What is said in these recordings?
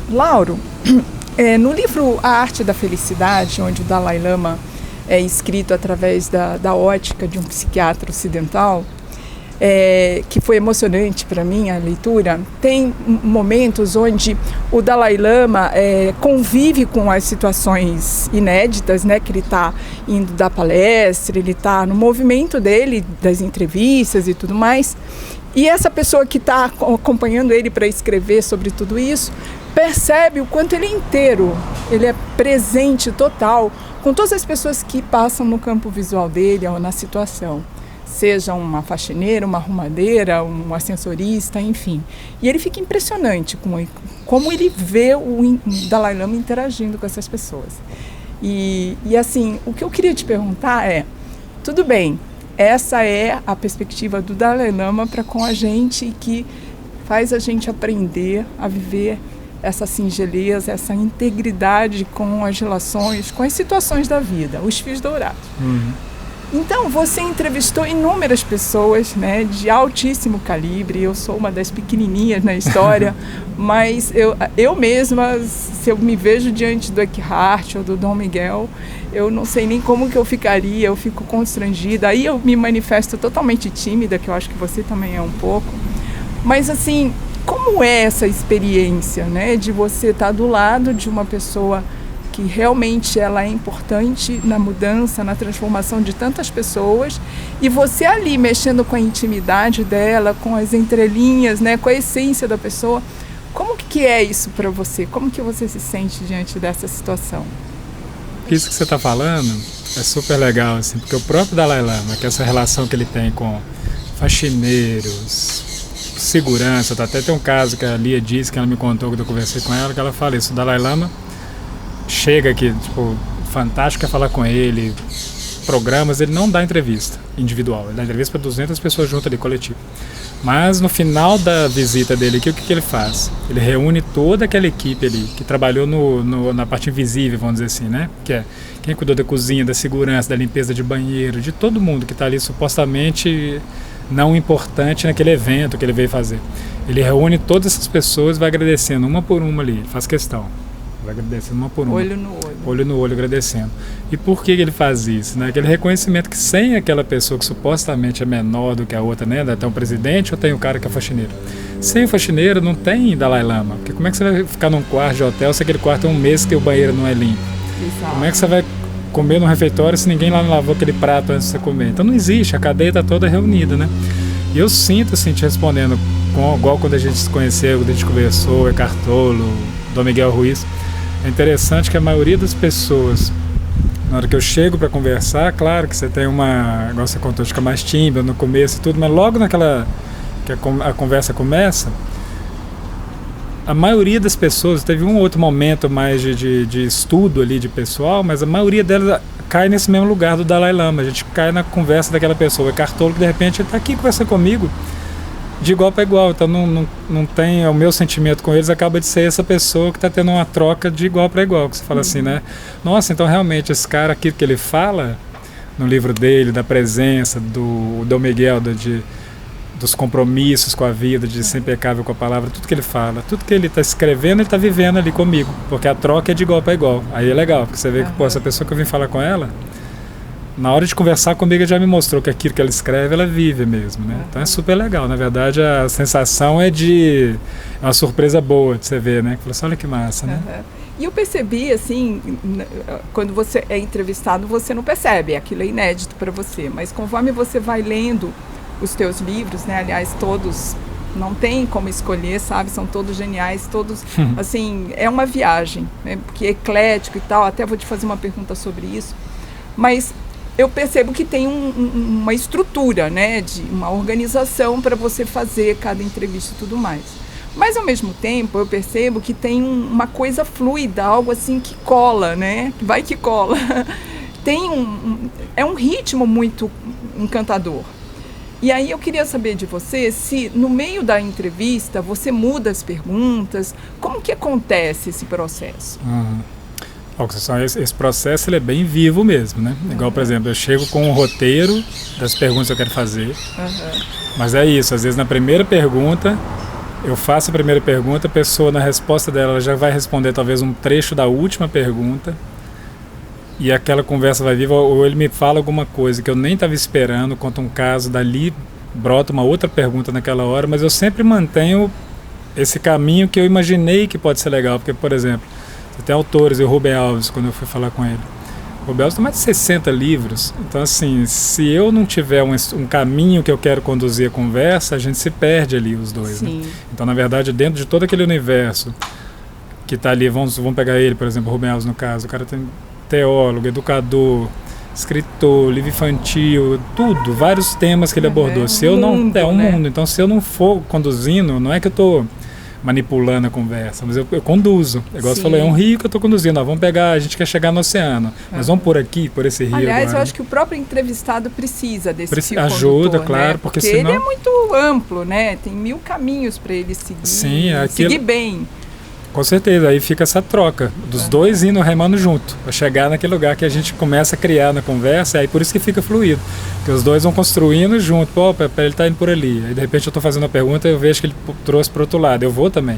Lauro, no livro A Arte da Felicidade, onde o Dalai Lama é escrito através da ótica de um psiquiatra ocidental, que foi emocionante para mim a leitura, tem momentos onde o Dalai Lama convive com as situações inéditas, né, que ele está indo dar palestra, ele está no movimento dele, das entrevistas e tudo mais, e essa pessoa que está acompanhando ele para escrever sobre tudo isso, percebe o quanto ele é inteiro, ele é presente total com todas as pessoas que passam no campo visual dele ou na situação. Seja uma faxineira, uma arrumadeira, um ascensorista, enfim. E ele fica impressionante com como ele vê o Dalai Lama interagindo com essas pessoas. E assim, o que eu queria te perguntar tudo bem, essa é a perspectiva do Dalai Lama para com a gente, que faz a gente aprender a viver essa singeleza, essa integridade com as relações, com as situações da vida, os fios dourados. Então, você entrevistou inúmeras pessoas, né, de altíssimo calibre. Eu sou uma das pequenininhas na história, mas eu mesma, se eu me vejo diante do Eckhart ou do Dom Miguel, eu não sei nem como que eu ficaria, eu fico constrangida. Aí eu me manifesto totalmente tímida, que eu acho que você também é um pouco. Mas, assim, como é essa experiência, né, de você estar do lado de uma pessoa que realmente ela é importante na mudança, na transformação de tantas pessoas, e você ali mexendo com a intimidade dela, com as entrelinhas, né, com a essência da pessoa. Como que é isso para você? Como que você se sente diante dessa situação? Isso que você está falando é super legal, assim, porque o próprio Dalai Lama, que essa relação que ele tem com faxineiros, segurança, até tem um caso que a Lia disse, que ela me contou quando eu conversei com ela, que ela fala isso, o Dalai Lama chega aqui, tipo, fantástico é falar com ele, programas, ele não dá entrevista individual, ele dá entrevista para 200 pessoas junto ali, coletivo. Mas no final da visita dele aqui, o que ele faz? Ele reúne toda aquela equipe ali, que trabalhou na parte invisível, vamos dizer assim, né? Que é quem cuidou da cozinha, da segurança, da limpeza de banheiro, de todo mundo que está ali supostamente não importante naquele evento que ele veio fazer. Ele reúne todas essas pessoas, vai agradecendo uma por uma ali, faz questão. Vai agradecendo uma por uma. Olho no olho. Olho no olho, agradecendo. E por que ele faz isso? Né? Aquele reconhecimento que sem aquela pessoa que supostamente é menor do que a outra, né? Tem um presidente ou tem o cara que é faxineiro. Sem o faxineiro não tem Dalai Lama. Porque como é que você vai ficar num quarto de hotel se aquele quarto é um mês que o banheiro não é limpo? Exato. Como é que você vai comer num refeitório se ninguém lá não lavou aquele prato antes de você comer? Então não existe, a cadeia está toda reunida, né? E eu sinto, assim, te respondendo, igual quando a gente se conheceu, quando a gente conversou, Eckhart Tolle, Dom Miguel Ruiz. É interessante que a maioria das pessoas, na hora que eu chego para conversar, claro que você tem igual você contou, fica mais tímida no começo e tudo, mas logo naquela que a conversa começa, a maioria das pessoas, teve um outro momento mais de estudo ali de pessoal, mas a maioria delas cai nesse mesmo lugar do Dalai Lama. A gente cai na conversa daquela pessoa, o Eckhart Tolle, que de repente ele está aqui conversando comigo de igual para igual, então não tem, o meu sentimento com eles acaba de ser essa pessoa que está tendo uma troca de igual para igual, que você fala assim, né? Nossa, então realmente esse cara aqui que ele fala no livro dele, da presença do Dom Miguel, dos compromissos com a vida, de ser impecável com a palavra, tudo que ele fala, tudo que ele está escrevendo, ele está vivendo ali comigo, porque a troca é de igual para igual. Aí é legal, porque você vê que, pô, essa pessoa que eu vim falar com ela, na hora de conversar comigo, ela já me mostrou que aquilo que ela escreve, ela vive mesmo, né? Então é super legal. Na verdade, a sensação é uma surpresa boa de você ver, né? Fala assim, olha que massa, né? E eu percebi, assim, quando você é entrevistado, você não percebe, aquilo é inédito para você, mas conforme você vai lendo os teus livros, né? Aliás, todos, não tem como escolher, sabe? São todos geniais, todos, assim, é uma viagem, né? Porque é eclético e tal, até vou te fazer uma pergunta sobre isso, mas eu percebo que tem uma estrutura, né, de uma organização para você fazer cada entrevista e tudo mais. Mas, ao mesmo tempo, eu percebo que tem uma coisa fluida, algo assim que cola, né, vai que cola. É um ritmo muito encantador. E aí eu queria saber de você se, no meio da entrevista, você muda as perguntas, como que acontece esse processo? Esse processo ele é bem vivo mesmo, né? Igual, por exemplo, eu chego com um roteiro das perguntas que eu quero fazer, mas é isso, às vezes na primeira pergunta eu faço a primeira pergunta, a pessoa, na resposta dela, ela já vai responder talvez um trecho da última pergunta, e aquela conversa vai viva, ou ele me fala alguma coisa que eu nem estava esperando, conta um caso, dali brota uma outra pergunta naquela hora, mas eu sempre mantenho esse caminho que eu imaginei que pode ser legal, porque, por exemplo, você tem autores, e o Rubem Alves, quando eu fui falar com ele, o Rubem Alves tem mais de 60 livros, então assim, se eu não tiver um caminho que eu quero conduzir a conversa, a gente se perde ali, os dois, né? Então, na verdade, dentro de todo aquele universo que está ali, vamos pegar ele, por exemplo, o Rubem Alves no caso, o cara tem teólogo, educador, escritor, livro infantil, tudo, vários temas que ele abordou. Se eu não, é um mundo, então se eu não for conduzindo, não é que eu estou manipulando a conversa, mas eu conduzo. Igual você falou, é um rio que eu estou conduzindo. Vamos pegar, a gente quer chegar no oceano, mas vamos por aqui, por esse rio. Aliás, agora, eu acho que o próprio entrevistado precisa desse fio ajuda, condutor, claro, né? porque senão... ele é muito amplo, né? Tem 1000 caminhos para ele seguir, seguir bem. Com certeza, aí fica essa troca dos dois indo remando junto, para chegar naquele lugar que a gente começa a criar na conversa, aí por isso que fica fluido, porque os dois vão construindo junto. Pô, ele está indo por ali, aí de repente eu estou fazendo a pergunta e eu vejo que ele trouxe para o outro lado, eu vou também,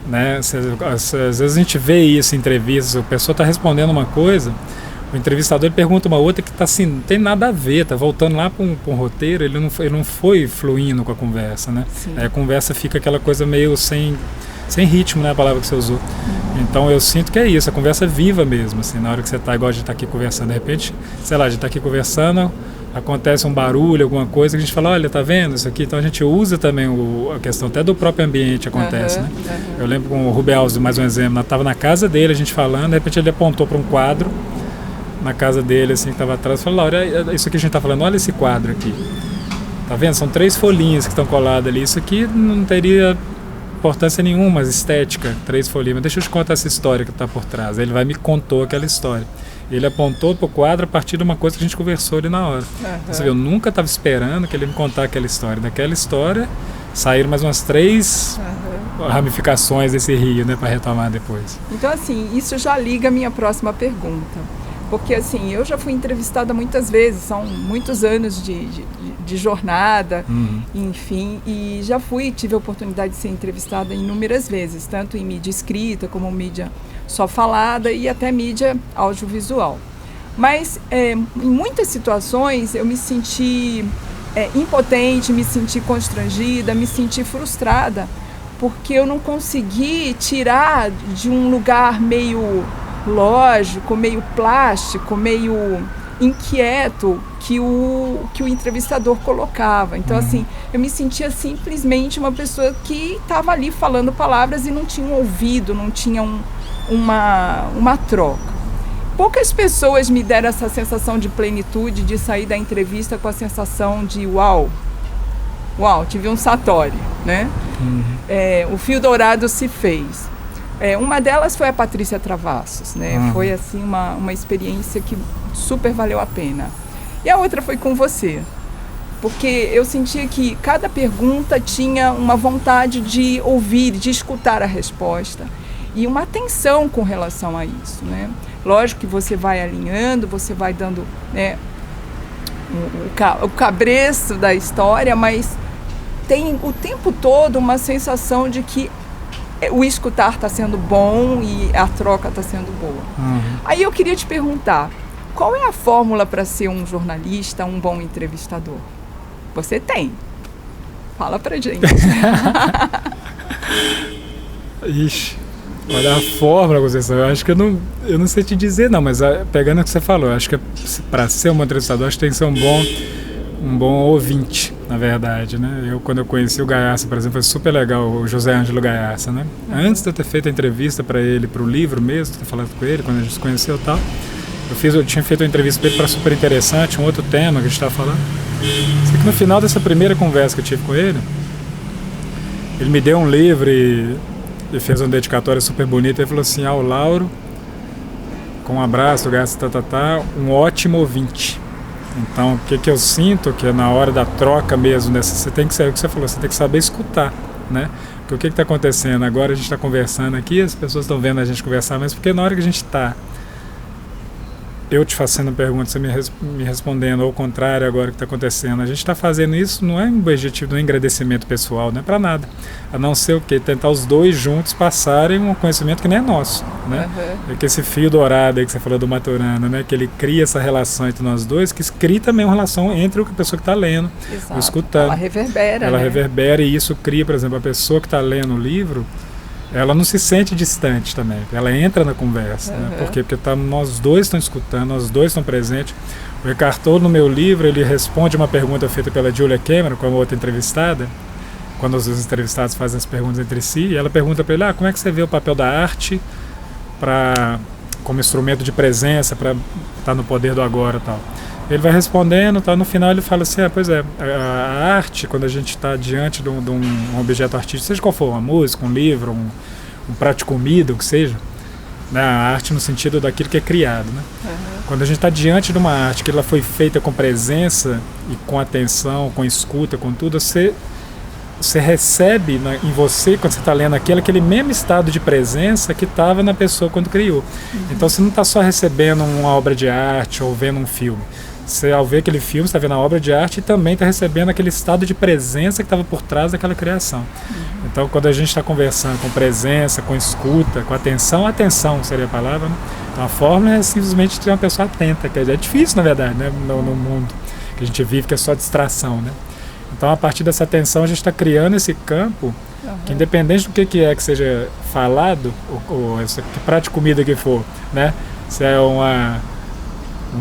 né? Às vezes a gente vê isso em entrevistas, a pessoa está respondendo uma coisa, o entrevistador ele pergunta uma outra que tá assim, não tem nada a ver, tá voltando lá para um roteiro, ele não foi fluindo com a conversa, né? Aí a conversa fica aquela coisa meio sem ritmo, né, a palavra que você usou. Então eu sinto que é isso, a conversa é viva mesmo, assim, na hora que você tá, igual a gente tá aqui conversando, de repente, sei lá, a gente tá aqui conversando, acontece um barulho, alguma coisa, que a gente fala, olha, tá vendo isso aqui? Então a gente usa também a questão até do próprio ambiente, acontece, né? Eu lembro com o Rubem Alves, mais um exemplo, tava na casa dele, a gente falando, de repente ele apontou para um quadro, na casa dele, assim, que tava atrás, falou, Laura, isso aqui a gente tá falando, olha esse quadro aqui, tá vendo? São 3 folhinhas que estão coladas ali, isso aqui não teria importância nenhuma, estética, 3 folhinhas, mas deixa eu te contar essa história que está por trás. Ele me contou aquela história. Ele apontou para o quadro a partir de uma coisa que a gente conversou ali na hora. Você vê, eu nunca estava esperando que ele me contar aquela história. Daquela história saíram mais umas 3 ramificações desse rio, né, para retomar depois. Então, assim, isso já liga a minha próxima pergunta. Porque, assim, eu já fui entrevistada muitas vezes, são muitos anos de jornada, enfim, e já tive a oportunidade de ser entrevistada inúmeras vezes, tanto em mídia escrita, como mídia só falada e até mídia audiovisual. Mas, em muitas situações, eu me senti impotente, me senti constrangida, me senti frustrada, porque eu não consegui tirar de um lugar meio lógico, meio plástico, meio inquieto que o entrevistador colocava. Então, assim, eu me sentia simplesmente uma pessoa que estava ali falando palavras e não tinha um ouvido, não tinha uma troca. Poucas pessoas me deram essa sensação de plenitude, de sair da entrevista com a sensação de uau, tive um satori, né? O fio dourado se fez. Uma delas foi a Patrícia Travassos, né? Foi assim uma experiência que super valeu a pena. E a outra foi com você, porque eu sentia que cada pergunta tinha uma vontade de ouvir, de escutar a resposta e uma atenção com relação a isso, né? Lógico que você vai alinhando, você vai dando, né, o cabresto da história, mas tem o tempo todo uma sensação de que o escutar está sendo bom e a troca está sendo boa. Aí eu queria te perguntar, qual é a fórmula para ser um jornalista, um bom entrevistador? Você tem. Fala pra gente. Ixi, olha a fórmula, Conceição. Eu acho que eu não sei te dizer não, mas pegando o que você falou, eu acho que para ser um entrevistador, acho que tem que ser um bom ouvinte, na verdade, né? Quando eu conheci o Gaiarsa, por exemplo, foi super legal, o José Ângelo Gaiarsa, né? Antes de eu ter feito a entrevista para ele, para o livro mesmo, ter falado com ele, quando a gente se conheceu e tal, eu tinha feito uma entrevista para ele para super interessante, um outro tema que a gente estava falando. Só que no final dessa primeira conversa que eu tive com ele me deu um livro e fez uma dedicatória super bonita. Ele falou assim, ao Lauro, com um abraço, Gaiarsa, um ótimo ouvinte. Então, o que eu sinto que é na hora da troca mesmo, você tem que saber o que você falou, você tem que saber escutar, né? Porque o que está acontecendo? Agora a gente está conversando aqui, as pessoas estão vendo a gente conversar, mas porque na hora que a gente está eu te fazendo pergunta, você me respondendo, ou ao contrário agora que está acontecendo. A gente está fazendo isso não é um objetivo de um agradecimento pessoal, não é para nada. A não ser o quê? Tentar os dois juntos passarem um conhecimento que nem é nosso, né? É que esse fio dourado aí que você falou do Maturana, né? Que ele cria essa relação entre nós dois, que cria também uma relação entre a pessoa que está lendo, ou escutando. Ela reverbera, Ela reverbera, e isso cria, por exemplo, a pessoa que está lendo o livro, ela não se sente distante também, ela entra na conversa, né? Por quê? Porque nós dois estamos escutando, nós dois estamos presentes. O Eckhart Tolle, no meu livro, ele responde uma pergunta feita pela Julia Cameron, com a outra entrevistada, quando os entrevistados fazem as perguntas entre si, e ela pergunta para ele, como é que você vê o papel da arte como instrumento de presença, para estar no poder do agora e tal. Ele vai respondendo, no final ele fala assim, pois é, a arte, quando a gente está diante de um objeto artístico, seja qual for, uma música, um livro, um prato de comida, o que seja, né, a arte no sentido daquilo que é criado, né? Quando a gente está diante de uma arte que ela foi feita com presença e com atenção, com escuta, com tudo, você recebe em você, quando você está lendo aquele mesmo estado de presença que estava na pessoa quando criou. Então você não está só recebendo uma obra de arte ou vendo um filme. Você, ao ver aquele filme, está vendo a obra de arte e também está recebendo aquele estado de presença que estava por trás daquela criação. Então, quando a gente está conversando com presença, com escuta, com atenção seria a palavra, né? Então, a fórmula é simplesmente ter uma pessoa atenta, que é difícil, na verdade, né? No mundo que a gente vive, que é só distração, né? Então, a partir dessa atenção, a gente está criando esse campo que, independente do que é que seja falado, ou que prato de comida que for, né? Se é um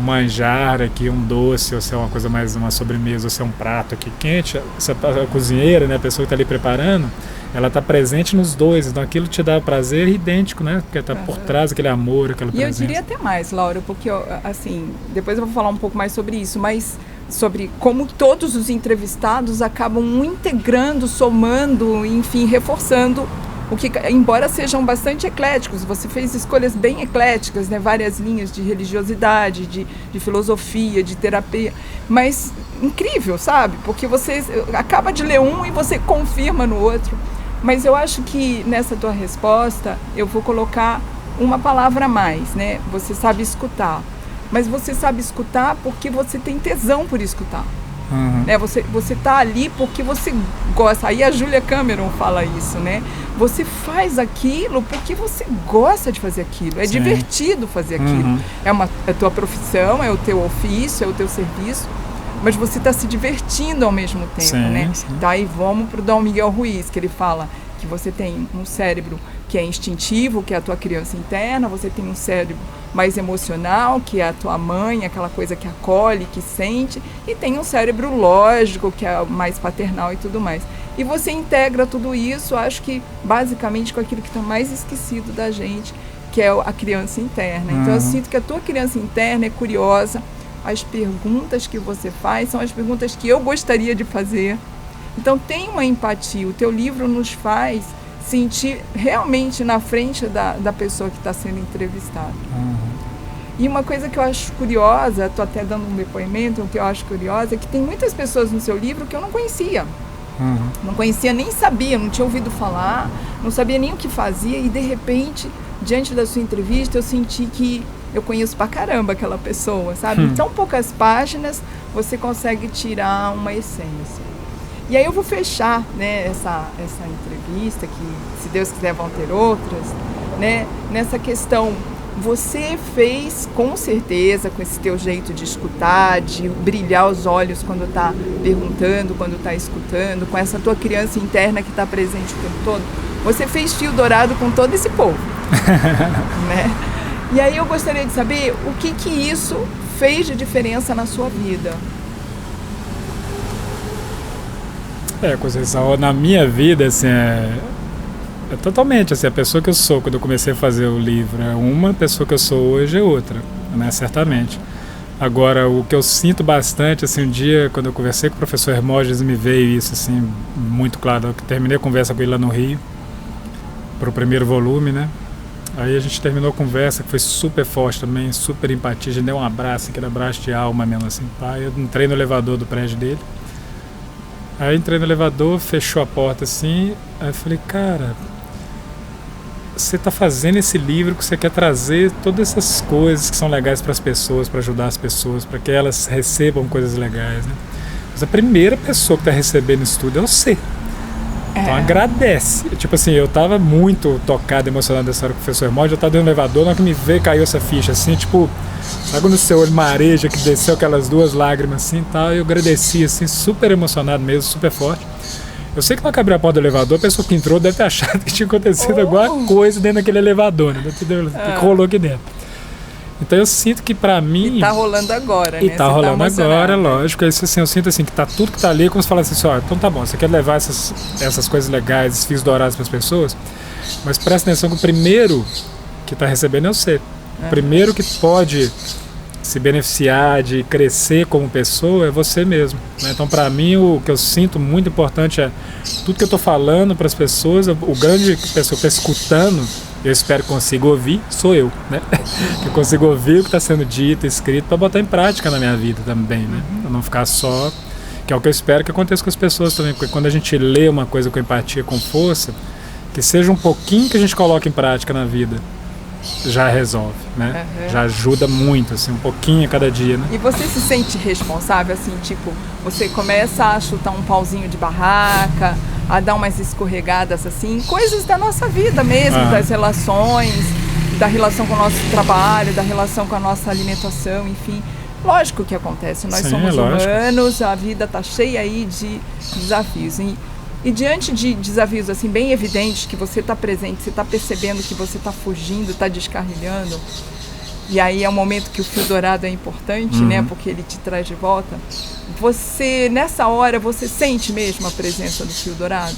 manjar aqui, um doce, ou se é uma coisa mais, uma sobremesa, ou se é um prato aqui quente, a cozinheira, né, a pessoa que está ali preparando, ela está presente nos dois, então aquilo te dá prazer idêntico, né, porque está por trás aquele amor, aquela presença. E eu diria até mais, Laura, porque, assim, depois eu vou falar um pouco mais sobre isso, mas sobre como todos os entrevistados acabam integrando, somando, enfim, reforçando o que, embora sejam bastante ecléticos, você fez escolhas bem ecléticas, né? Várias linhas de religiosidade, de filosofia, de terapia, mas incrível, sabe? Porque você acaba de ler um e você confirma no outro. Mas eu acho que nessa tua resposta eu vou colocar uma palavra a mais, né? Você sabe escutar, mas você sabe escutar porque você tem tesão por escutar. Né? Você tá ali porque você gosta. Aí a Julia Cameron fala isso, né? Você faz aquilo porque você gosta de fazer aquilo. É divertido fazer aquilo. É a tua profissão, é o teu ofício, é o teu serviço, mas você está se divertindo ao mesmo tempo, né? Daí vamos para o Dom Miguel Ruiz, que ele fala que você tem um cérebro que é instintivo, que é a tua criança interna, você tem um cérebro mais emocional, que é a tua mãe, aquela coisa que acolhe, que sente, e tem um cérebro lógico, que é mais paternal e tudo mais. E você integra tudo isso, acho que basicamente com aquilo que está mais esquecido da gente, que é a criança interna. Então eu sinto que a tua criança interna é curiosa, as perguntas que você faz são as perguntas que eu gostaria de fazer. Então tem uma empatia, o teu livro nos faz sentir realmente na frente da pessoa que está sendo entrevistada. E uma coisa que eu acho curiosa, estou até dando um depoimento, o que eu acho curiosa é que tem muitas pessoas no seu livro que eu não conhecia. Não conhecia, nem sabia, não tinha ouvido falar, não sabia nem o que fazia, e de repente, diante da sua entrevista, eu senti que eu conheço pra caramba aquela pessoa, sabe? Em tão poucas páginas, você consegue tirar uma essência. E aí eu vou fechar, né, essa entrevista, que se Deus quiser vão ter outras, né, nessa questão. Você fez, com certeza, com esse teu jeito de escutar, de brilhar os olhos quando está perguntando, quando está escutando, com essa tua criança interna que está presente o tempo todo, você fez fio dourado com todo esse povo, né? E aí eu gostaria de saber o que isso fez de diferença na sua vida. Conceição, na minha vida, assim, é totalmente, assim, a pessoa que eu sou quando eu comecei a fazer o livro é uma, pessoa que eu sou hoje é outra, né, certamente. Agora, o que eu sinto bastante, assim, um dia, quando eu conversei com o professor Hermógenes, me veio isso, assim, muito claro. Eu terminei a conversa com ele lá no Rio, para o primeiro volume, né, aí a gente terminou a conversa, que foi super forte também, super empatia, a gente deu um abraço, aquele abraço de alma mesmo, assim, pá. Eu entrei no elevador do prédio dele. Aí entrei no elevador, fechou a porta assim, aí eu falei, cara, você está fazendo esse livro que você quer trazer todas essas coisas que são legais para as pessoas, para ajudar as pessoas, para que elas recebam coisas legais, né? Mas a primeira pessoa que está recebendo isso tudo é você. Então agradece. Tipo assim, eu tava muito tocado, emocionado dessa hora com o professor Hermógenes, eu tava dentro do elevador, na hora que me veio, caiu essa ficha assim, tipo, sabe quando o seu olho mareja, que desceu aquelas 2 lágrimas assim e tal, eu agradeci assim, super emocionado mesmo, super forte. Eu sei que na hora que abriu a porta do elevador, a pessoa que entrou deve ter achado que tinha acontecido alguma coisa dentro daquele elevador, né? Que rolou aqui dentro. Então eu sinto que pra mim... E tá rolando agora, e né? tá rolando agora, lógico. Isso, assim, eu sinto assim, que tá tudo que tá ali, como se falasse assim, ó, então tá bom, você quer levar essas coisas legais, esses fios dourados pras pessoas, mas presta atenção que o primeiro que tá recebendo é você. O primeiro que pode se beneficiar de crescer como pessoa é você mesmo, né? Então pra mim o que eu sinto muito importante é tudo que eu tô falando pras pessoas, o grande pessoa que tá escutando, eu espero que consiga ouvir, sou eu, né? Que eu consigo ouvir o que está sendo dito, escrito, para botar em prática na minha vida também, né? Para não ficar só, que é o que eu espero que aconteça com as pessoas também, porque quando a gente lê uma coisa com empatia, com força, que seja um pouquinho que a gente coloque em prática na vida, já resolve, né? Já ajuda muito, assim, um pouquinho a cada dia, né? E você se sente responsável, assim, tipo, você começa a chutar um pauzinho de barraca, a dar umas escorregadas, assim, coisas da nossa vida mesmo, das relações, da relação com o nosso trabalho, da relação com a nossa alimentação, enfim. Lógico que acontece, nós somos humanos, a vida está cheia aí de desafios. E diante de desafios assim bem evidentes, que você está presente, você está percebendo que você está fugindo, está descarrilhando, e aí é um momento que o fio dourado é importante, né, porque ele te traz de volta. Você, nessa hora, você sente mesmo a presença do fio dourado?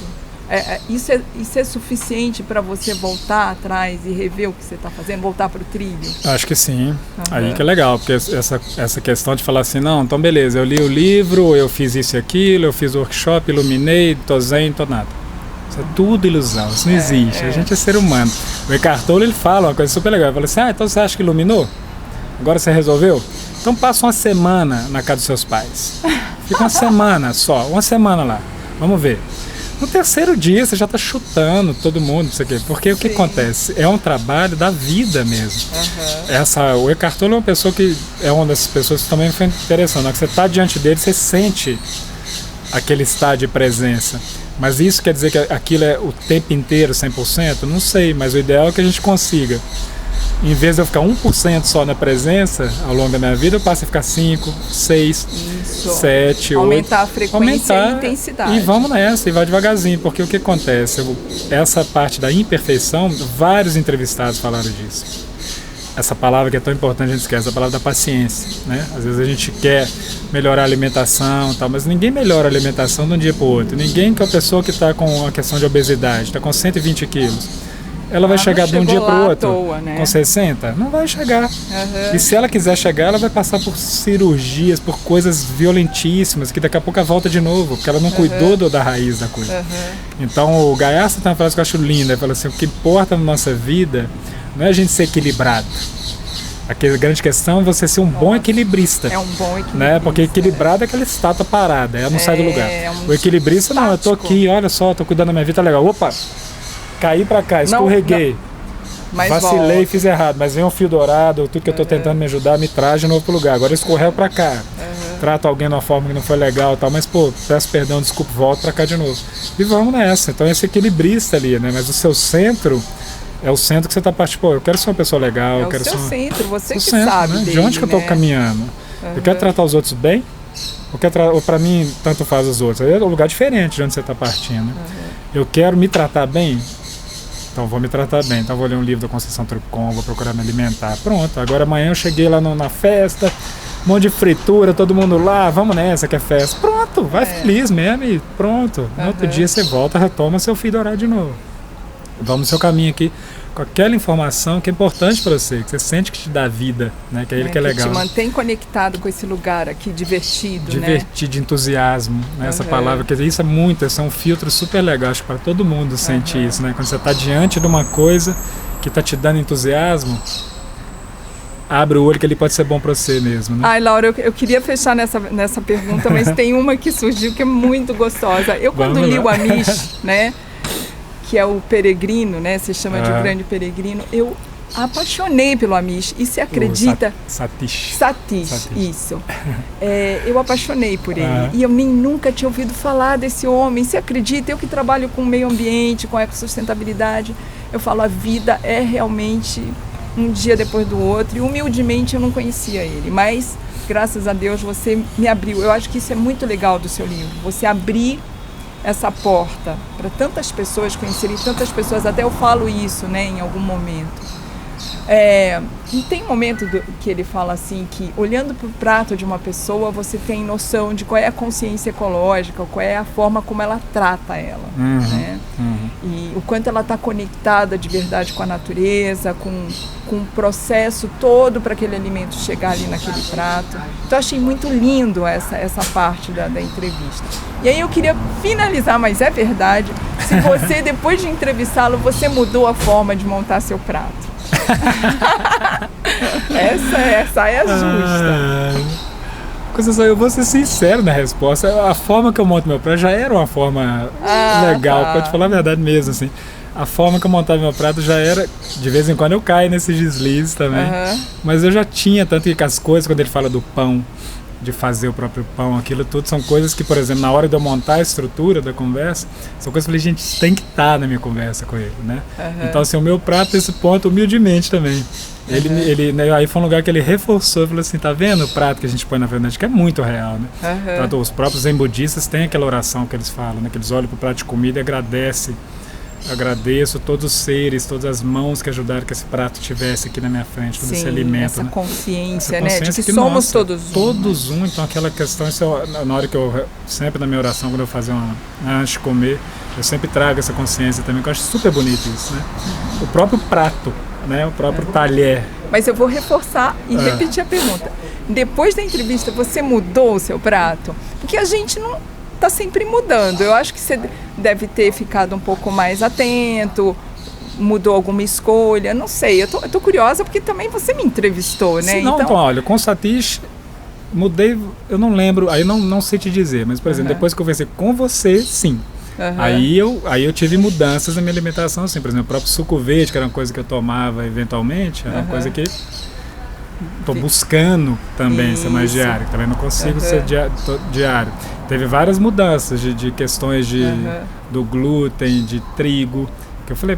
Isso é suficiente para você voltar atrás e rever o que você está fazendo, voltar para o trilho? Acho que sim. Aí que é legal, porque essa questão de falar assim, não, então beleza, eu li o livro, eu fiz isso e aquilo, eu fiz o workshop, iluminei, tô zen, tô nada. Isso é tudo ilusão, isso não existe. A gente é ser humano. O Eckhart Tolle, ele fala uma coisa super legal, ele fala assim, então você acha que iluminou? Agora você resolveu? Então passa uma semana na casa dos seus pais. Fica uma semana só, uma semana lá. Vamos ver. No 3º dia você já está chutando todo mundo, não sei o quê. Porque o que acontece? É um trabalho da vida mesmo. O Eckhart Tolle é uma pessoa que é uma dessas pessoas que também foi interessante. Na hora que você está diante dele, você sente aquele estado de presença. Mas isso quer dizer que aquilo é o tempo inteiro, 100%? Não sei, mas o ideal é que a gente consiga. Em vez de eu ficar 1% só na presença ao longo da minha vida, eu passo a ficar 5, 6, 7, 8. Aumentar a frequência e a intensidade. E vamos nessa, e vai devagarzinho, porque o que acontece? Essa parte da imperfeição, vários entrevistados falaram disso. Essa palavra que é tão importante, a gente esquece, a palavra da paciência, né? Às vezes a gente quer melhorar a alimentação e tal, mas ninguém melhora a alimentação de um dia para o outro. Ninguém que é a pessoa que está com a questão de obesidade, está com 120 quilos. Ela vai chegar de um dia para o outro toa, né? Com 60? Não vai chegar. E se ela quiser chegar, ela vai passar por cirurgias, por coisas violentíssimas, que daqui a pouco ela volta de novo, porque ela não cuidou da raiz da coisa. Então o Gaiarsa tem uma frase que eu acho linda, ele fala assim, o que importa na nossa vida não é a gente ser equilibrado. A grande questão é você ser um bom equilibrista. É um bom equilibrista. Né? Porque equilibrado é aquela estátua parada, ela não sai do lugar. O equilibrista não, eu tô aqui, olha só, tô cuidando da minha vida, tá legal. Opa! Caí pra cá, escorreguei, vacilei, volta. Fiz errado, mas vem um fio dourado, tudo que eu tô tentando me ajudar, me traz de novo pro lugar. Agora eu escorrego pra cá, trato alguém de uma forma que não foi legal e tal, mas pô, peço perdão, desculpa, volto pra cá de novo. E vamos nessa, então esse equilibrista ali, né? Mas o seu centro é o centro que você tá partindo, pô, eu quero ser uma pessoa legal, eu quero ser centro, você que centro, sabe né? dele, de onde que eu tô caminhando? Eu quero tratar os outros bem? Ou pra mim, tanto faz os outros? É um lugar diferente de onde você tá partindo, né? Eu quero me tratar bem? Então vou me tratar bem, então vou ler um livro da Conceição Tripcon, vou procurar me alimentar. Pronto, agora amanhã eu cheguei lá na festa, um monte de fritura, todo mundo lá, vamos nessa que é festa. Pronto, vai feliz mesmo e pronto. No outro dia você volta, retoma seu fio dourado de novo. Vamos no seu caminho aqui com aquela informação que é importante para você, que você sente que te dá vida, né? Que é ele que é legal. Que te mantém conectado com esse lugar aqui, divertido, divertido, de entusiasmo, né? Essa palavra, que isso é muito, esse é um filtro super legal, acho que para todo mundo sente isso, né? Quando você está diante de uma coisa que está te dando entusiasmo, abre o olho que ele pode ser bom para você mesmo, né? Ai, Laura, eu queria fechar nessa pergunta, mas tem uma que surgiu que é muito gostosa. Eu quando li o Amish, né? que é o peregrino, né? Você chama de o grande peregrino. Eu apaixonei pelo Amish. E você acredita? Satish. Isso. Eu apaixonei por ele. E eu nem nunca tinha ouvido falar desse homem. Você acredita? Eu que trabalho com meio ambiente, com ecossustentabilidade, eu falo, a vida é realmente um dia depois do outro. E humildemente eu não conhecia ele. Mas, graças a Deus, você me abriu. Eu acho que isso é muito legal do seu livro. Você abrir essa porta para tantas pessoas conhecerem, tantas pessoas, até eu falo isso, né, em algum momento. E tem um momento que ele fala assim, que olhando para o prato de uma pessoa, você tem noção de qual é a consciência ecológica, qual é a forma como ela trata ela, né? E o quanto ela está conectada de verdade com a natureza, com o processo todo para aquele alimento chegar ali naquele prato. Então eu achei muito lindo essa parte da entrevista. E aí eu queria finalizar, mas é verdade, se você, depois de entrevistá-lo, você mudou a forma de montar seu prato. essa é a justa. Eu vou ser sincero na resposta. A forma que eu monto meu prato já era uma forma legal, tá. Pode falar a verdade mesmo, assim. A forma que eu montava meu prato já era, de vez em quando eu caio nesses deslizes também, mas eu já tinha, tanto que as coisas, quando ele fala do pão, de fazer o próprio pão, aquilo tudo são coisas que, por exemplo, na hora de eu montar a estrutura da conversa, são coisas que eu falei, gente, tem que estar na minha conversa com ele, né? Então, assim, o meu prato, esse ponto, humildemente também. Ele, né, aí foi um lugar que ele reforçou, falou assim, tá vendo o prato que a gente põe na frente, que é muito real, né? Então, os próprios zen budistas têm aquela oração que eles falam, né? Que eles olham pro prato de comida e agradeço todos os seres, todas as mãos que ajudaram que esse prato tivesse aqui na minha frente, todo esse alimento. Essa né? consciência, essa né? De que somos todos um. Todos um, então aquela questão, isso na hora que eu, sempre na minha oração, quando eu fazer antes de comer, eu sempre trago essa consciência também, que eu acho super bonito isso, né? O próprio prato, né? O próprio talher. Mas eu vou reforçar e repetir a pergunta. Depois da entrevista, você mudou o seu prato? Porque a gente não está sempre mudando. Eu acho que você deve ter ficado um pouco mais atento, mudou alguma escolha, não sei. Eu tô curiosa porque também você me entrevistou, né? Sim, então, olha, com o Satish mudei, eu não lembro, aí não sei te dizer, mas, por exemplo, depois que eu conversei com você, sim. Aí eu tive mudanças na minha alimentação, assim, por exemplo, o próprio suco verde, que era uma coisa que eu tomava eventualmente, era uma coisa que estou buscando também ser mais diário, também não consigo ser diário. Teve várias mudanças de questões do glúten, de trigo, que eu falei,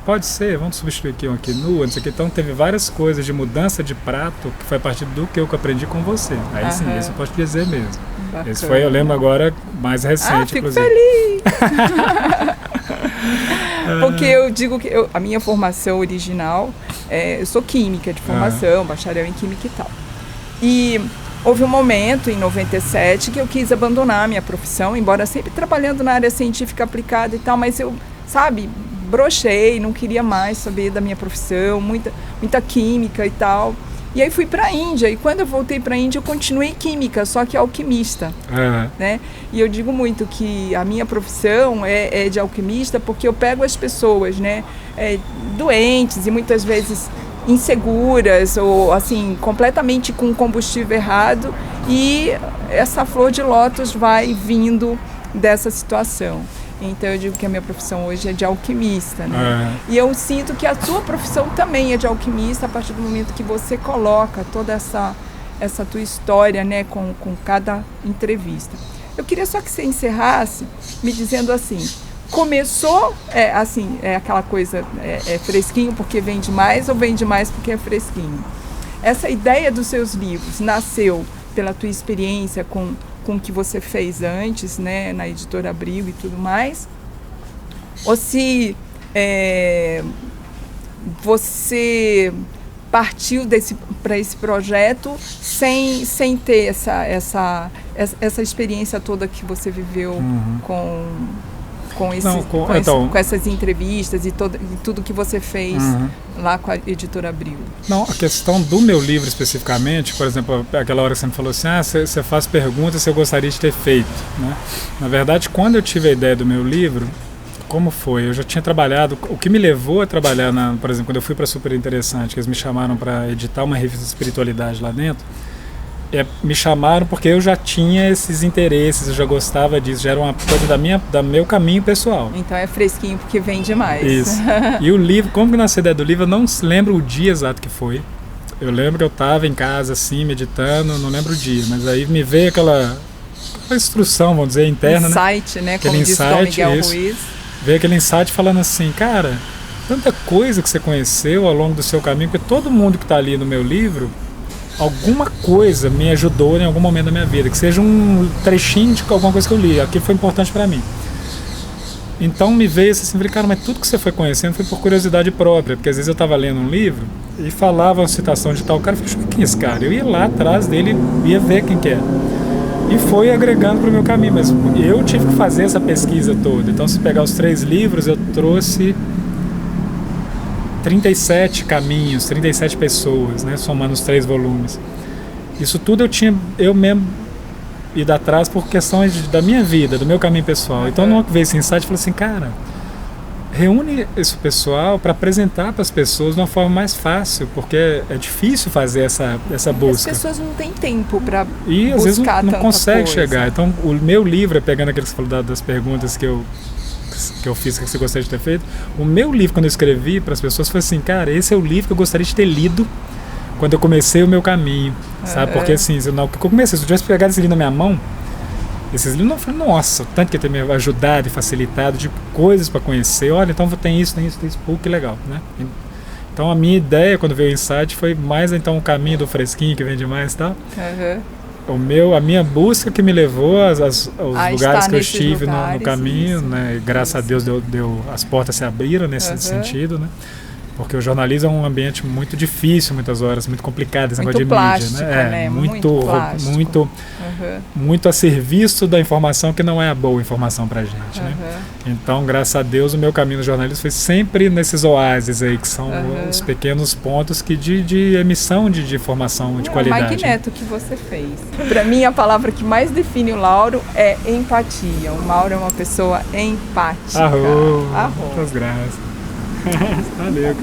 pode ser, vamos substituir aqui um quinoa, não sei o que. Então teve várias coisas de mudança de prato que foi a partir do que eu aprendi com você. Aí sim, isso eu posso te dizer mesmo. Bacana. Esse foi, eu lembro agora, mais recente, fico inclusive. Feliz! Porque eu digo que a minha formação original, eu sou química de formação, bacharel em química e tal. E houve um momento, em 97, que eu quis abandonar a minha profissão, embora sempre trabalhando na área científica aplicada e tal, mas eu, brochei, não queria mais saber da minha profissão, muita química e tal. E aí fui para a Índia, e quando eu voltei para a Índia eu continuei química, só que alquimista, né? E eu digo muito que a minha profissão é de alquimista porque eu pego as pessoas, né, doentes e muitas vezes inseguras ou assim, completamente com combustível errado, e essa flor de lótus vai vindo dessa situação. Então eu digo que a minha profissão hoje é de alquimista, né? E eu sinto que a sua profissão também é de alquimista a partir do momento que você coloca toda essa tua história, né, com cada entrevista. Eu queria só que você encerrasse me dizendo assim, começou, aquela coisa, fresquinho porque vende mais ou vende mais porque é fresquinho? Essa ideia dos seus livros nasceu pela tua experiência com o que você fez antes, né, na Editora Abril e tudo mais, ou se você partiu para esse projeto sem ter essa experiência toda que você viveu com essas entrevistas e tudo que você fez lá com a Editora Abril. Não, a questão do meu livro especificamente, por exemplo, aquela hora que você me falou assim, você faz perguntas se eu gostaria de ter feito, né? Na verdade, quando eu tive a ideia do meu livro, como foi? Eu já tinha trabalhado, o que me levou a trabalhar, por exemplo, quando eu fui para Super Interessante, que eles me chamaram para editar uma revista de espiritualidade lá dentro, me chamaram porque eu já tinha esses interesses, eu já gostava disso, já era uma coisa do meu caminho pessoal. Então é fresquinho porque vem demais. Isso. E o livro, como que nasceu a ideia do livro, eu não lembro o dia exato que foi. Eu lembro que eu estava em casa assim, meditando, não lembro o dia, mas aí me veio aquela instrução, vamos dizer, interna, insight, né? Aquele Como diz Dom Miguel Ruiz. Veio aquele insight falando assim, cara, tanta coisa que você conheceu ao longo do seu caminho, porque todo mundo que está ali no meu livro, alguma coisa me ajudou em algum momento da minha vida, que seja um trechinho de alguma coisa que eu li, aquilo foi importante para mim. Então me veio assim, falei, cara, mas tudo que você foi conhecendo foi por curiosidade própria, porque às vezes eu estava lendo um livro e falava uma citação de tal cara, eu falei, quem é esse cara? Eu ia lá atrás dele, ia ver quem que é. E foi agregando para o meu caminho, mas eu tive que fazer essa pesquisa toda. Então, se pegar os 3 livros, eu trouxe 37 caminhos, 37 pessoas, né, somando os 3 volumes. Isso tudo eu mesmo ido atrás por questões da minha vida, do meu caminho pessoal. Então, numa vez esse insight, eu falei assim, cara, reúne esse pessoal para apresentar para as pessoas de uma forma mais fácil, porque é difícil fazer essa busca. As pessoas não têm tempo para buscar e às vezes não consegue coisa. chegar. Então, o meu livro, pegando aqueles que você falou das perguntas que eu fiz, que você gostaria de ter feito, o meu livro, quando eu escrevi para as pessoas, foi assim, cara, esse é o livro que eu gostaria de ter lido quando eu comecei o meu caminho, sabe? Porque assim, se eu comecei, se eu tivesse pegado esse livro na minha mão, esses livros, eu falei, nossa, tanto que tem me ajudado e facilitado de coisas para conhecer. Olha, então tem isso, pô, que legal, né? Então a minha ideia, quando veio o insight, foi mais então o caminho do fresquinho que vem demais e tal. A minha busca que me levou aos lugares que eu estive no caminho, né? Graças a Deus as portas se abriram nesse sentido, né? Porque o jornalismo é um ambiente muito difícil, muitas horas, muito complicado, esse negócio de plástico, mídia, né? Muito a serviço da informação que não é a boa informação pra gente, né? Então, graças a Deus, o meu caminho no jornalismo foi sempre nesses oásis aí, que são os pequenos pontos de emissão de informação de qualidade. É o magneto que você fez. Pra mim, a palavra que mais define o Lauro é empatia. O Mauro é uma pessoa empática. Muitas graças. Valeu,